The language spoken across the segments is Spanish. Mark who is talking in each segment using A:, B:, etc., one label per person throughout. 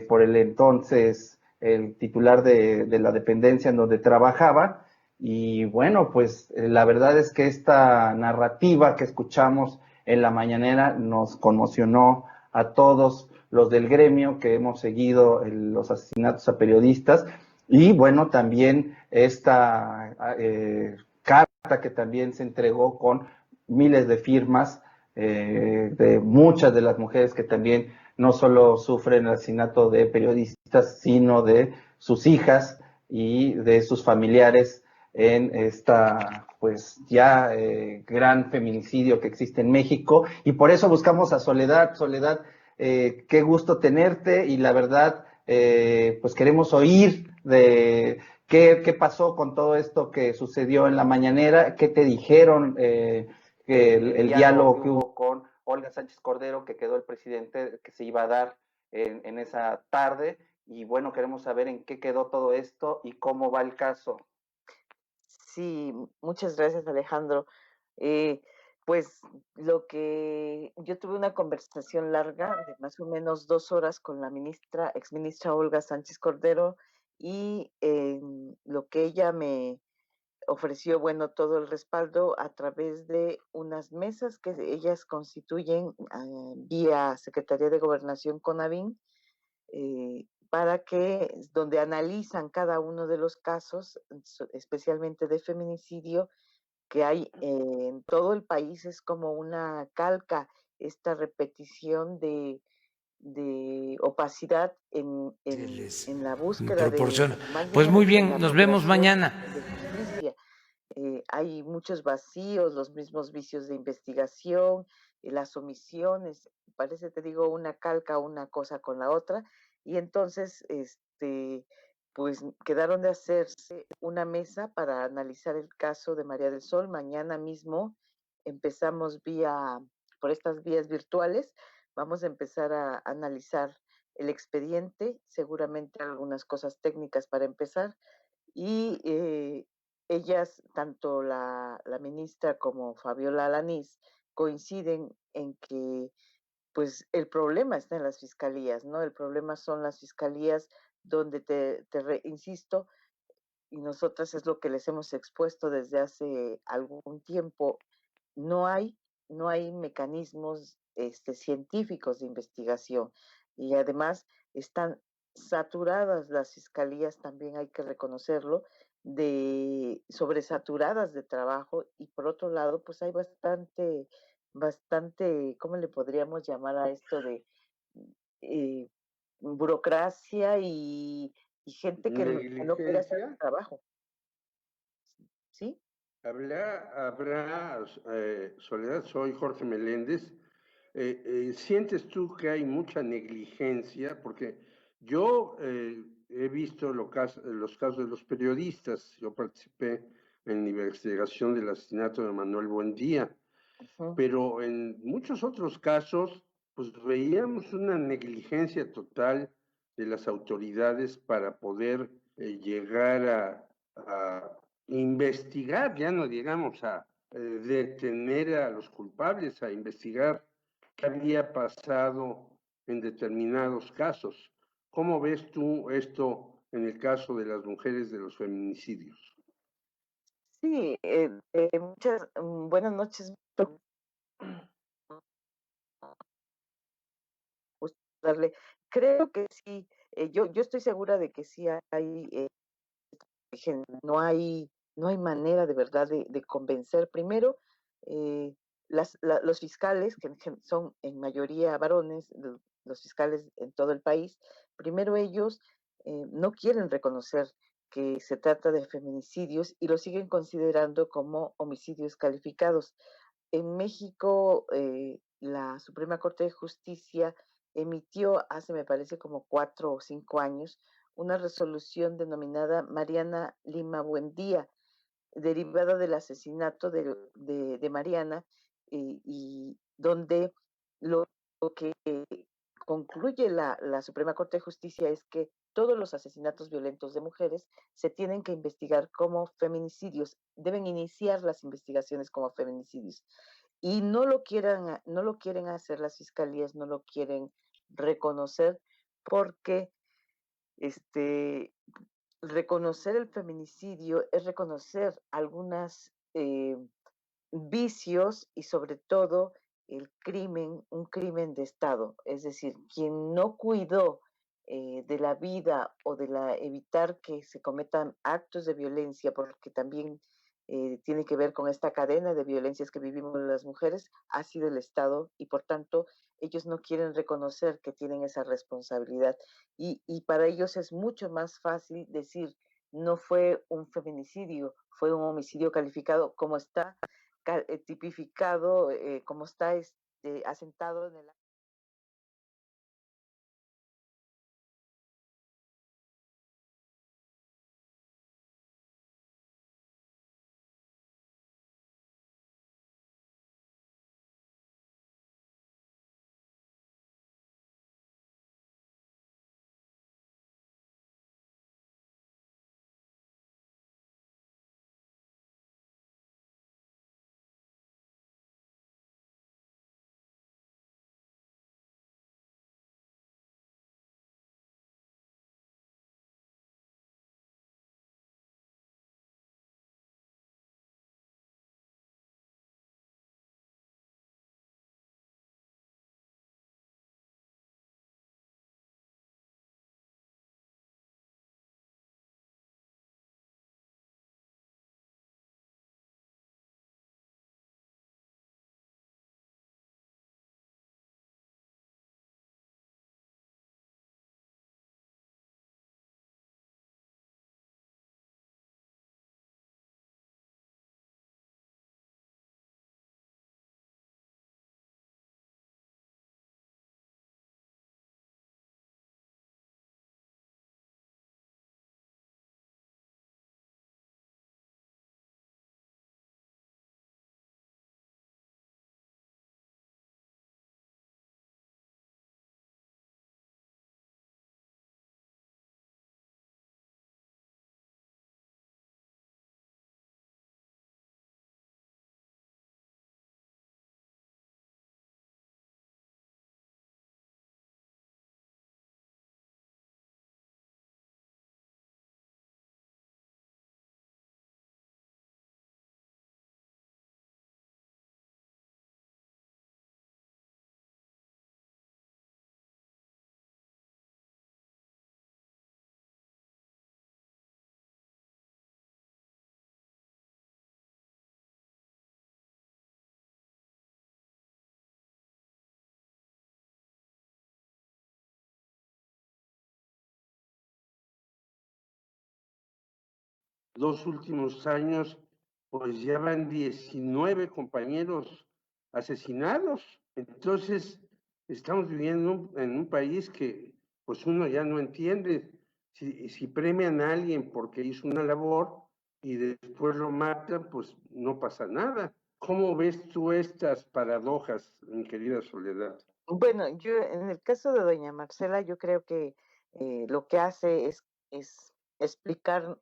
A: por el entonces el titular de la dependencia en donde trabajaba. Y bueno, pues la verdad es que esta narrativa que escuchamos en la mañanera nos conmocionó a todos los del gremio que hemos seguido los asesinatos a periodistas. Y bueno, también esta carta que también se entregó con miles de firmas de muchas de las mujeres que también no solo sufren el asesinato de periodistas, sino de sus hijas y de sus familiares en esta, pues ya gran feminicidio que existe en México. Y por eso buscamos a Soledad. Soledad, qué gusto tenerte y la verdad, pues queremos oír de qué pasó con todo esto que sucedió en la mañanera, qué te dijeron, el diálogo que hubo con Olga Sánchez Cordero, que quedó el presidente, que se iba a dar en esa tarde. Y bueno, queremos saber en qué quedó todo esto y cómo va el caso.
B: Sí, muchas gracias, Alejandro. Eh, pues lo que yo tuve una conversación larga de más o menos 2 horas con la exministra Olga Sánchez Cordero, y lo que ella me ofreció, bueno, todo el respaldo a través de unas mesas que ellas constituyen vía Secretaría de Gobernación CONAVIN, para que, donde analizan cada uno de los casos, especialmente de feminicidio, que hay en todo el país. Es como una calca, esta repetición de opacidad
C: Se les
B: en la búsqueda de,
C: proporciona.
B: más bien
C: Pues muy
B: en
C: bien,
B: la
C: nos vemos
B: procuración
C: mañana.
B: de justicia. Hay muchos vacíos, los mismos vicios de investigación, las omisiones, parece, te digo, una calca una cosa con la otra. Y entonces, pues quedaron de hacerse una mesa para analizar el caso de María del Sol. Mañana mismo empezamos por estas vías virtuales, vamos a empezar a analizar el expediente, seguramente algunas cosas técnicas para empezar. Y ellas, tanto la ministra como Fabiola Alanís, coinciden en que pues el problema está en las fiscalías, ¿no? El problema son las fiscalías donde insisto, y nosotras es lo que les hemos expuesto desde hace algún tiempo, no hay, no hay mecanismos científicos de investigación, y además están saturadas las fiscalías, también hay que reconocerlo, de sobresaturadas de trabajo. Y por otro lado, pues hay bastante, ¿cómo le podríamos llamar a esto de eh, burocracia y gente que no quiere hacer
D: Negligencia.
B: su trabajo? ¿Sí?
D: Soledad, soy Jorge Meléndez. ¿Sientes tú que hay mucha negligencia? Porque yo he visto los casos de los periodistas. Yo participé en la investigación del asesinato de Manuel Buendía,
B: Ujú.
D: pero en muchos otros casos, pues veíamos una negligencia total de las autoridades para poder llegar a investigar, ya no digamos a detener a los culpables, a investigar qué había pasado en determinados casos. ¿Cómo ves tú esto en el caso de las mujeres de los feminicidios?
B: Sí, muchas buenas noches. Gusto darle. Creo que sí, yo estoy segura de que sí hay, no hay manera de verdad de convencer. Primero, los fiscales, que son en mayoría varones, los fiscales en todo el país, primero ellos no quieren reconocer que se trata de feminicidios y lo siguen considerando como homicidios calificados. En México, la Suprema Corte de Justicia emitió hace, me parece, como 4 o 5 años, una resolución denominada Mariana Lima Buendía, derivada del asesinato de Mariana, y donde lo que concluye la Suprema Corte de Justicia es que todos los asesinatos violentos de mujeres se tienen que investigar como feminicidios, deben iniciar las investigaciones como feminicidios. Y no lo quieren hacer las fiscalías, no lo quieren reconocer, porque este, reconocer el feminicidio es reconocer algunas vicios y sobre todo el crimen, un crimen de Estado. Es decir, quien no cuidó de la vida o de la evitar que se cometan actos de violencia, porque también tiene que ver con esta cadena de violencias que vivimos las mujeres, ha sido el Estado y por tanto ellos no quieren reconocer que tienen esa responsabilidad. Y para ellos es mucho más fácil decir, no fue un feminicidio, fue un homicidio calificado, como está tipificado, como está asentado en el...
D: Los últimos años, pues ya van 19 compañeros asesinados. Entonces, estamos viviendo en un país que pues uno ya no entiende si premian a alguien porque hizo una labor y después lo matan, pues no pasa nada. ¿Cómo ves tú estas paradojas, mi querida Soledad?
B: Bueno, yo en el caso de doña Marcela, yo creo que lo que hace es explicar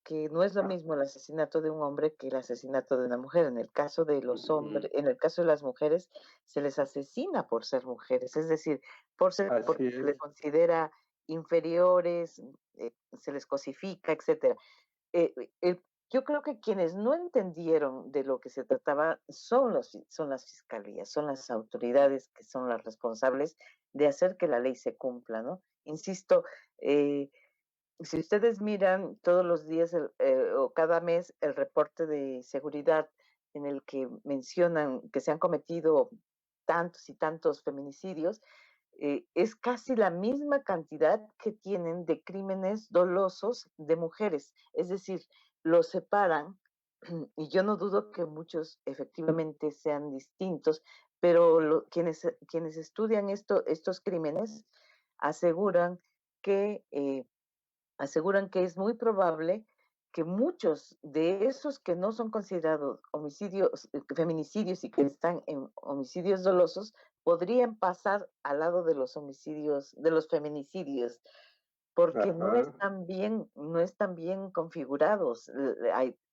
B: que no es lo mismo el asesinato de un hombre que el asesinato de una mujer. En el caso de los hombres, en el caso de las mujeres, se les asesina por ser mujeres, es decir,
D: Así
B: porque se les
D: es.
B: considera inferiores, se les cosifica, etcétera. eh, el- yo creo que quienes no entendieron de lo que se trataba son las fiscalías, son las autoridades que son las responsables de hacer que la ley se cumpla, ¿no? Insisto, eh, si ustedes miran todos los días o cada mes el reporte de seguridad en el que mencionan que se han cometido tantos y tantos feminicidios, es casi la misma cantidad que tienen de crímenes dolosos de mujeres. Es decir, los separan y yo no dudo que muchos efectivamente sean distintos, pero quienes estudian estos crímenes aseguran que es muy probable que muchos de esos que no son considerados homicidios, feminicidios y que están en homicidios dolosos, podrían pasar al lado de los homicidios, de los feminicidios, porque
D: Ajá.
B: no están bien configurados.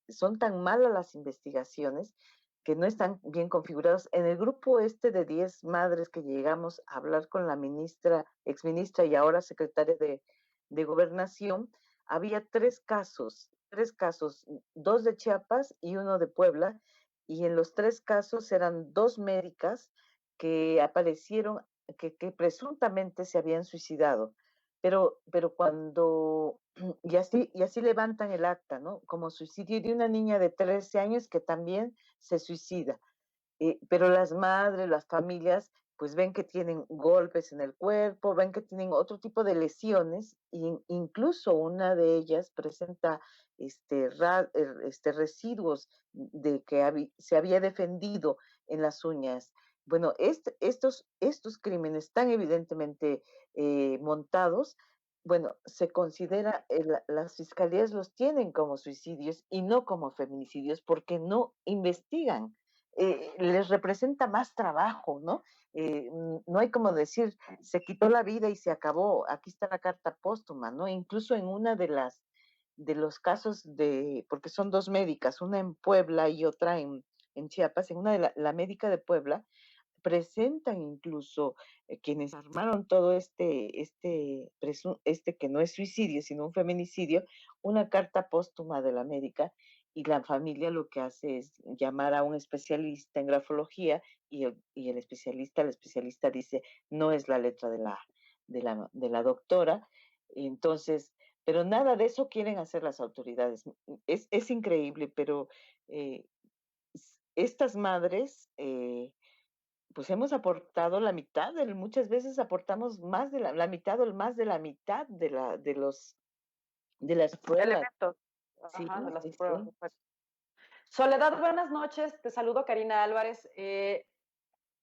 B: Son tan malas las investigaciones que no están bien configurados. En el grupo este de 10 madres que llegamos a hablar con la ministra, exministra y ahora secretaria de Gobernación, había tres casos, dos de Chiapas y uno de Puebla, y en los tres casos eran dos médicas que aparecieron, que presuntamente se habían suicidado, pero cuando, y así levantan el acta, ¿no? Como suicidio de una niña de 13 años que también se suicida. Pero las madres, las familias, pues ven que tienen golpes en el cuerpo, ven que tienen otro tipo de lesiones, e incluso una de ellas presenta residuos de que se había defendido en las uñas. Bueno, estos crímenes tan evidentemente montados, bueno, se considera, las fiscalías los tienen como suicidios y no como feminicidios porque no investigan, les representa más trabajo, ¿no? No hay como decir, se quitó la vida y se acabó, aquí está la carta póstuma, ¿no? Incluso en una de los casos porque son dos médicas, una en Puebla y otra en Chiapas, en una de la médica de Puebla, presentan incluso quienes armaron todo este que no es suicidio, sino un feminicidio, una carta póstuma de la médica, y la familia lo que hace es llamar a un especialista en grafología la especialista dice, no es la letra de la doctora, entonces, pero nada de eso quieren hacer las autoridades. Es increíble, pero eh, estas madres pues hemos aportado la mitad, muchas veces aportamos más de la mitad o más de la mitad de las pruebas.
C: Elementos.
B: Sí,
C: Ajá, de las
B: sí,
C: pruebas.
B: sí.
C: Soledad, buenas noches. Te saludo, Karina Álvarez. ¿Qué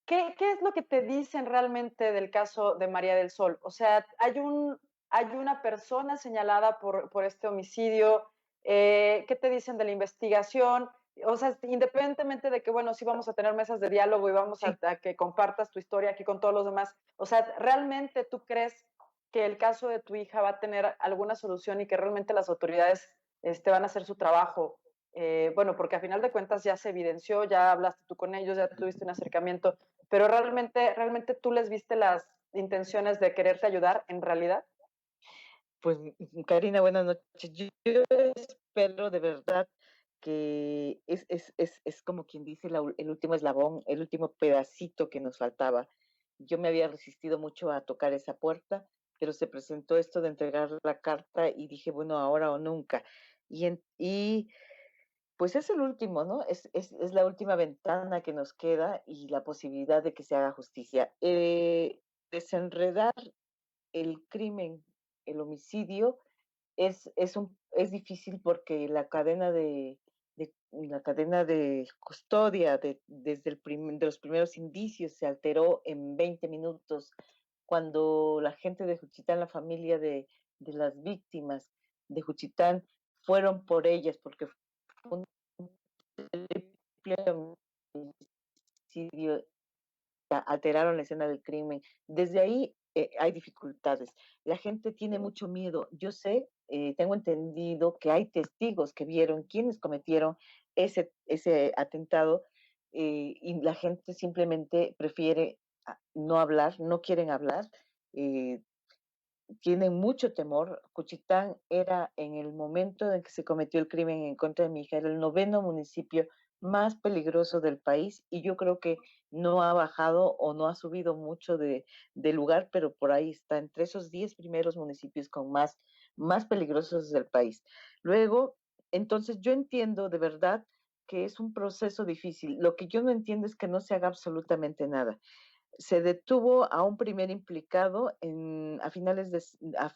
C: es lo que te dicen realmente del caso de María del Sol? O sea, hay una persona señalada por este homicidio. ¿Qué te dicen de la investigación? O sea, independientemente de que, bueno, sí vamos a tener mesas de diálogo y vamos
B: Sí.
C: a que compartas tu historia aquí con todos los demás. O sea, ¿realmente tú crees que el caso de tu hija va a tener alguna solución y que realmente las autoridades van a hacer su trabajo? Bueno, porque a final de cuentas ya se evidenció, ya hablaste tú con ellos, ya tuviste un acercamiento, pero realmente tú les viste las intenciones de quererte ayudar en realidad.
B: Pues Karina, buenas noches. Yo espero de verdad que es como quien dice el último eslabón, el último pedacito que nos faltaba. Yo me había resistido mucho a tocar esa puerta, pero se presentó esto de entregar la carta y dije, bueno, ahora o nunca. Y pues es el último, ¿no? Es la última ventana que nos queda y la posibilidad de que se haga justicia. Desenredar el crimen, el homicidio, es difícil porque la cadena de custodia desde de los primeros indicios se alteró en 20 minutos. Cuando la gente de Juchitán, la familia de las víctimas de Juchitán, fueron por ellas porque fue un triple homicidio, alteraron la escena del crimen. Desde ahí hay dificultades. La gente tiene mucho miedo. Yo sé, tengo entendido que hay testigos que vieron quienes cometieron ese atentado, y la gente simplemente prefiere no hablar, no quieren hablar. Eh, Tienen mucho temor. Cuchitán era, en el momento en que se cometió el crimen en contra de mi hija, era el noveno municipio más peligroso del país, y yo creo que no ha bajado o no ha subido mucho de lugar, pero por ahí está, entre esos 10 primeros municipios con más peligrosos del país. Luego, entonces yo entiendo de verdad que es un proceso difícil. Lo que yo no entiendo es que no se haga absolutamente nada. Se detuvo a un primer implicado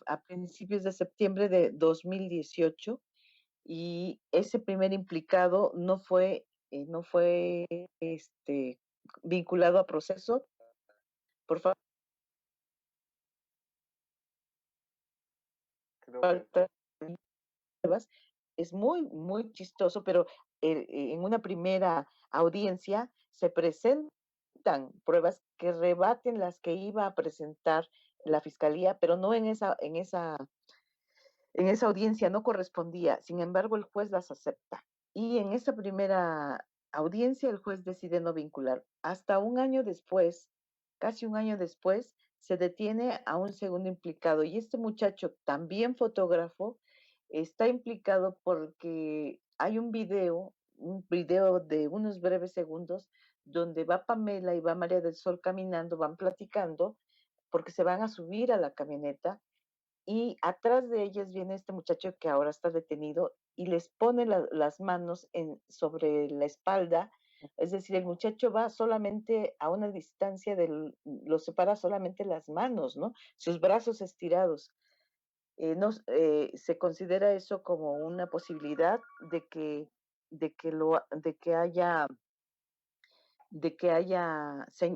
B: a principios de septiembre de 2018, y ese primer implicado no fue vinculado a proceso por falta de pruebas. Es muy, muy chistoso, pero en una primera audiencia se presentan pruebas que rebaten las que iba a presentar la fiscalía, pero no en esa audiencia no correspondía. Sin embargo, el juez las acepta. Y en esa primera audiencia el juez decide no vincular. Hasta un año después, casi un año después, se detiene a un segundo implicado y este muchacho, también fotógrafo, está implicado porque hay un video de unos breves segundos donde va Pamela y va María del Sol caminando, van platicando porque se van a subir a la camioneta y atrás de ellas viene este muchacho que ahora está detenido y les pone las manos sobre la espalda. Es decir, el muchacho va solamente a una distancia, lo separa solamente las manos, ¿no? Sus brazos estirados. No, se considera eso como una posibilidad de que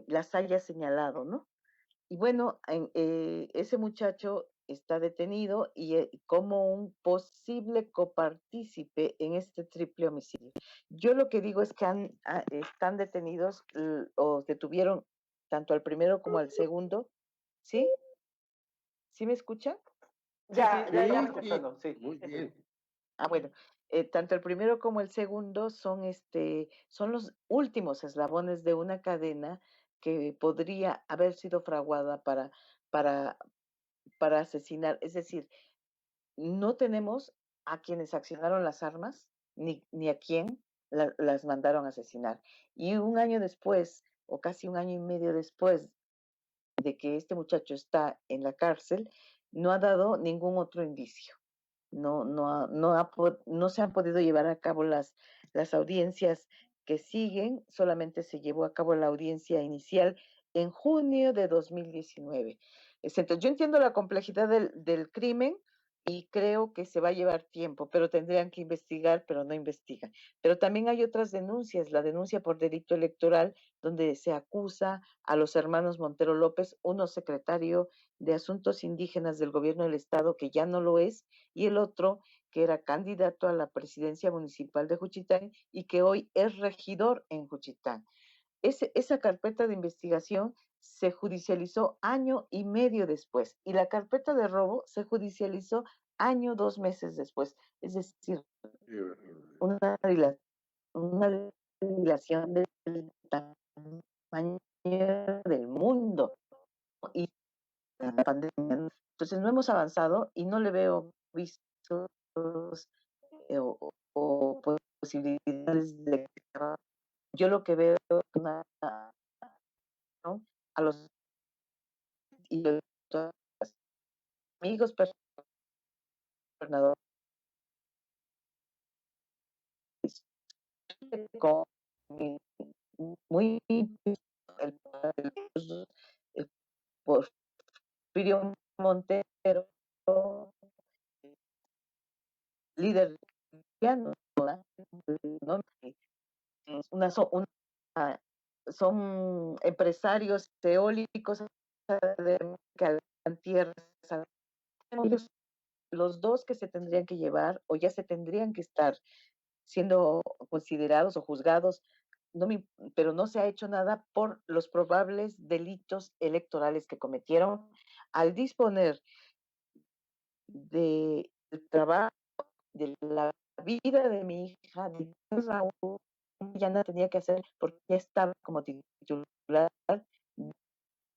B: las haya señalado, ¿no? Y bueno, ese muchacho está detenido y como un posible copartícipe en este triple homicidio. Yo lo que digo es que están detenidos o detuvieron tanto al primero como al segundo. ¿Sí? ¿Sí me escuchan?
C: Ya,
A: Sí,
C: ya,
A: estamos
C: ya.
A: escuchando, sí.
D: Muy bien.
B: Bueno, tanto el primero como el segundo son los últimos eslabones de una cadena que podría haber sido fraguada para, para asesinar. Es decir, no tenemos a quienes accionaron las armas, ni a quién las mandaron a asesinar. Y un año después, o casi un año y medio después de que este muchacho está en la cárcel, no ha dado ningún otro indicio. No se han podido llevar a cabo las audiencias que siguen, solamente se llevó a cabo la audiencia inicial en junio de 2019. Entonces, yo entiendo la complejidad del crimen y creo que se va a llevar tiempo, pero tendrían que investigar, pero no investigan. Pero también hay otras denuncias, la denuncia por delito electoral, donde se acusa a los hermanos Montero López, uno secretario de Asuntos Indígenas del Gobierno del Estado, que ya no lo es, y el otro que era candidato a la presidencia municipal de Juchitán y que hoy es regidor en Juchitán. Esa carpeta de investigación se judicializó año y medio después y la carpeta de robo se judicializó año, 2 meses después. Es decir, una, una dilación del tamaño del mundo y la pandemia. Entonces no hemos avanzado y no le veo visos o posibilidades de... Yo lo que veo es ¿no? A los y los amigos gobernadores con muy el, el Porfirio Montero, líder cristiano, ¿no? Una, son empresarios eólicos que hagan tierras. Ellos, los dos que se tendrían que llevar o ya se tendrían que estar siendo considerados o juzgados, pero no se ha hecho nada por los probables delitos electorales que cometieron al disponer del trabajo, de la vida de mi hija, de Raúl, ya nada tenía que hacer porque ya estaba como titular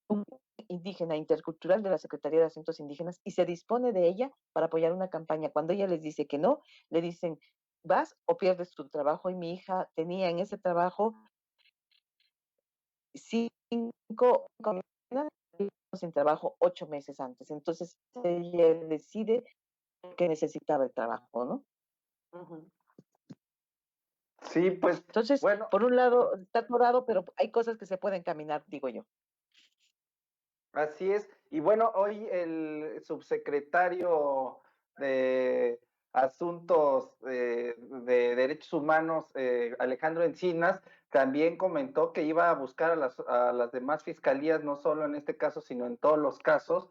B: un indígena intercultural de la Secretaría de Asuntos Indígenas y se dispone de ella para apoyar una campaña. Cuando ella les dice que no, le dicen, vas o pierdes tu trabajo. Y mi hija tenía en ese trabajo 5 sin trabajo 8 meses antes. Entonces ella decide que necesitaba el trabajo, ¿no?
C: Ujú.
A: Sí, pues
B: Entonces,
A: bueno,
B: por un lado está atorado, pero hay cosas que se pueden caminar, digo yo.
A: así es. Y bueno, hoy el subsecretario de Asuntos de Derechos Humanos, Alejandro Encinas, también comentó que iba a buscar a las demás fiscalías, no solo en este caso, sino en todos los casos,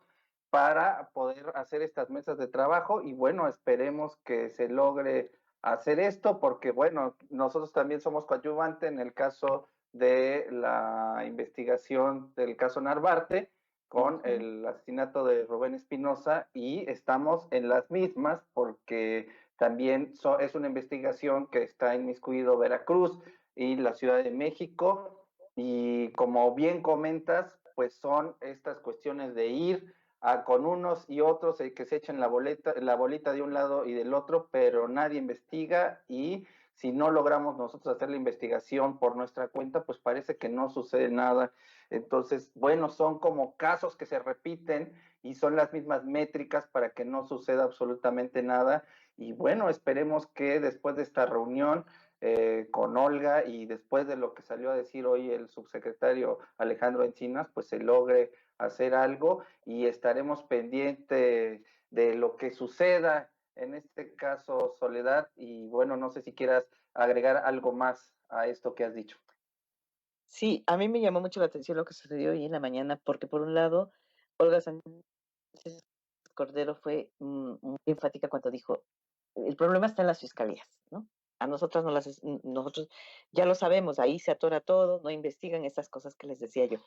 A: para poder hacer estas mesas de trabajo. Y bueno, esperemos que se logre hacer esto, porque bueno, nosotros también somos coadyuvante en el caso de la investigación del caso Narvarte con el asesinato de Rubén Espinosa y estamos en las mismas porque también es una investigación que está inmiscuido Veracruz. y la Ciudad de México. Y como bien comentas, pues son estas cuestiones de ir con unos y otros que se echen la bolita de un lado y del otro, pero nadie investiga, y si no logramos nosotros hacer la investigación por nuestra cuenta, pues parece que no sucede nada. Entonces, bueno, son como casos que se repiten y son las mismas métricas para que no suceda absolutamente nada. Y bueno, esperemos que después de esta reunión con Olga y después de lo que salió a decir hoy el subsecretario Alejandro Encinas, pues se logre hacer algo, y estaremos pendientes de lo que suceda en este caso, Soledad. Y bueno, no sé si quieras agregar algo más a esto que has dicho.
B: Sí, a mí me llamó mucho la atención lo que sucedió hoy en la mañana, porque por un lado, Olga Sánchez Cordero fue muy enfática cuando dijo, el problema está en las fiscalías, ¿no? A nosotros nosotros ya lo sabemos, ahí se atora todo, no investigan esas cosas que les decía yo.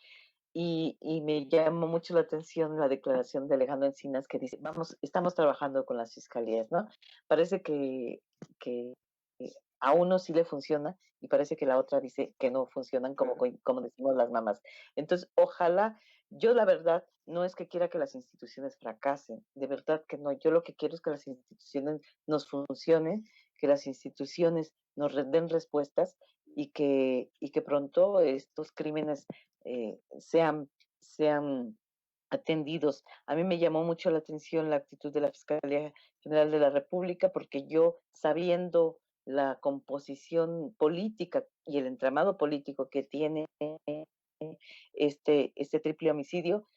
B: Y me llamó mucho la atención la declaración de Alejandro Encinas que dice, vamos, estamos trabajando con las fiscalías, ¿no? Parece que a uno sí le funciona y parece que la otra dice que no funcionan como decimos las mamás. Entonces, ojalá, yo la verdad no es que quiera que las instituciones fracasen, de verdad que no, yo lo que quiero es que las instituciones nos funcionen, que las instituciones nos den respuestas y que pronto estos crímenes sean atendidos. A mí me llamó mucho la atención la actitud de la Fiscalía General de la República, porque yo, sabiendo la composición política y el entramado político que tiene este triple homicidio,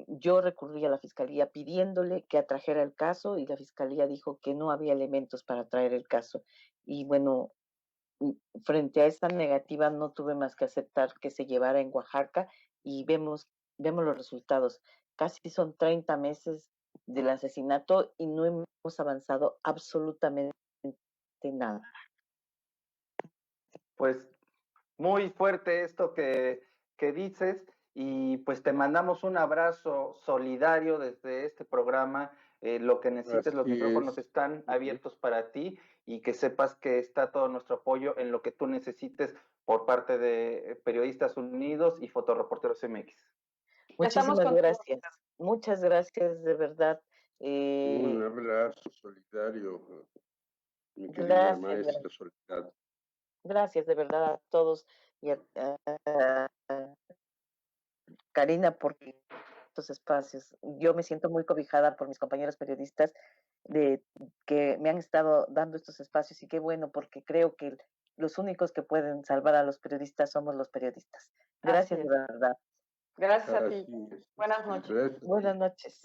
B: yo recurrí a la Fiscalía pidiéndole que atrajera el caso, y la Fiscalía dijo que no había elementos para traer el caso. Y bueno, frente a esta negativa no tuve más que aceptar que se llevara en Oaxaca, y vemos los resultados. Casi son 30 meses del asesinato y no hemos avanzado absolutamente nada.
A: Pues muy fuerte esto que dices, y pues te mandamos un abrazo solidario desde este programa. Lo que necesites, los micrófonos están abiertos para ti, y que sepas que está todo nuestro apoyo en lo que tú necesites por parte de Periodistas Unidos y Fotoreporteros MX.
B: Muchísimas gracias. Muchas gracias, de verdad.
D: Un abrazo solidario, mi querida maestra Soledad.
B: Gracias de verdad a todos, y a Karina, por estos espacios. Yo me siento muy cobijada por mis compañeros periodistas de que me han estado dando estos espacios, y qué bueno, porque creo que los únicos que pueden salvar a los periodistas somos los periodistas. Gracias de verdad.
C: Gracias a ti. Buenas noches.
B: Buenas noches.